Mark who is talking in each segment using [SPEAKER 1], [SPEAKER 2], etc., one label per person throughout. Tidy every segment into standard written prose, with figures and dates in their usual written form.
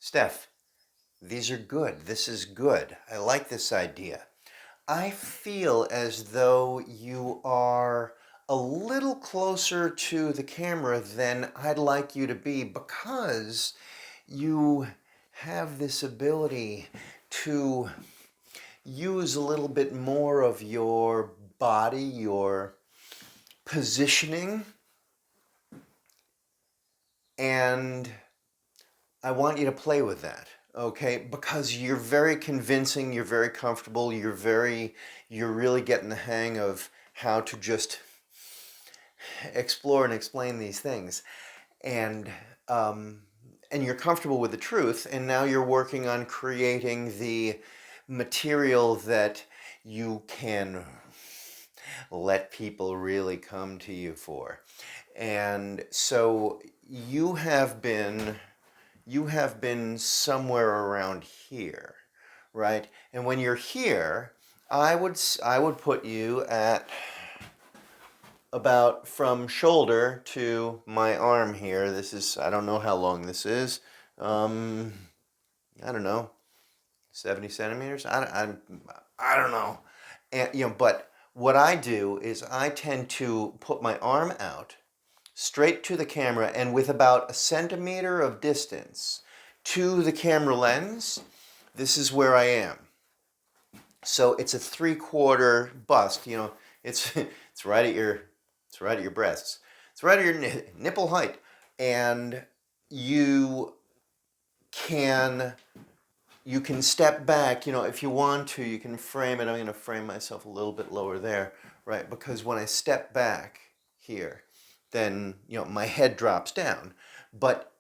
[SPEAKER 1] Steph, these are good. This is good. I like this idea. I feel as though you are a little closer to the camera than I'd like you to be because you have this ability to use a little bit more of your body, your positioning, and I want you to play with that, okay? Because you're very convincing, you're very comfortable, you're really getting the hang of how to just explore and explain these things. And um, and you're comfortable with the truth, and now you're working on creating the material that you can let people really come to you for. And so you have been somewhere around here, right? And when you're here, I would put you at about from shoulder to my arm here. This is, I don't know how long this is. Um, I don't know, 70 centimeters. I don't know. And but what I do is I tend to put my arm out straight to the camera and with about a centimeter of distance to the camera lens, this is where I am. So it's a 3/4 bust, it's it's right at your it's right at your breasts. It's right at your nipple height. And you can you can step back, if you want to, you can frame it. I'm going to frame myself a little bit lower there, right? Because when I step back here, then, my head drops down. But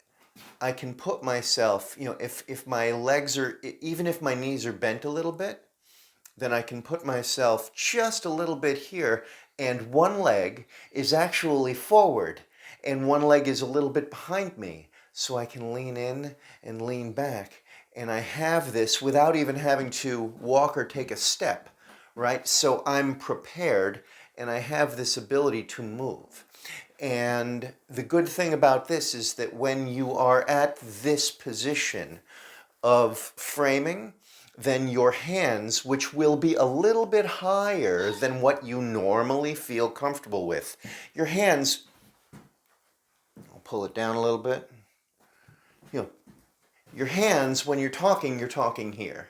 [SPEAKER 1] I can put myself, if my legs are, even if my knees are bent a little bit, then I can put myself just a little bit here, and one leg is actually forward, and one leg is a little bit behind me, so I can lean in and lean back, and I have this without even having to walk or take a step, right? So I'm prepared, and I have this ability to move. And the good thing about this is that when you are at this position of framing, then your hands, which will be a little bit higher than what you normally feel comfortable with, your hands, I'll pull it down a little bit. Your hands, when you're talking here,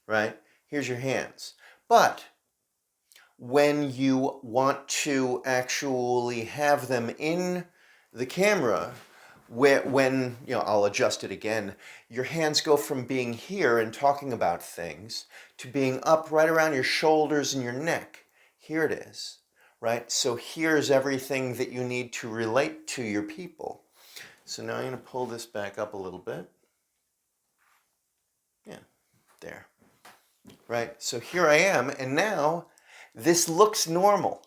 [SPEAKER 1] right? Here's your hands. But when you want to actually have them in the camera, when I'll adjust it again, your hands go from being here and talking about things to being up right around your shoulders and your neck. Here it is, right? So here's everything that you need to relate to your people. So now I'm going to pull this back up a little bit. Yeah, there. Right? So here I am, and now this looks normal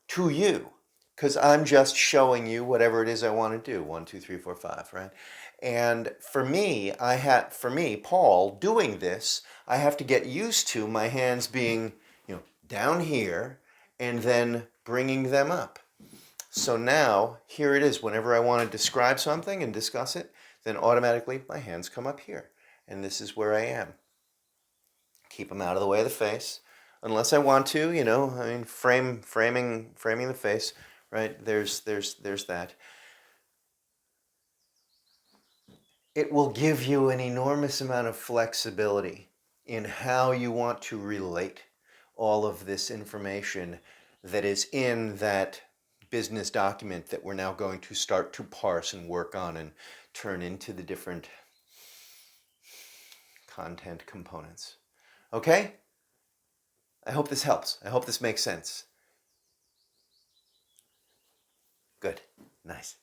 [SPEAKER 1] to you because I'm just showing you whatever it is I want to do. 1, 2, 3, 4, 5, right? And for me, Paul, doing this, I have to get used to my hands being, down here and then bringing them up. So now, here it is. Whenever I want to describe something and discuss it, then automatically my hands come up here. And this is where I am. Keep them out of the way of the face. Unless I want to, framing the face, right? There's that. It will give you an enormous amount of flexibility in how you want to relate all of this information that is in that business document that we're now going to start to parse and work on and turn into the different content components. Okay? I hope this helps. I hope this makes sense. Good. Nice.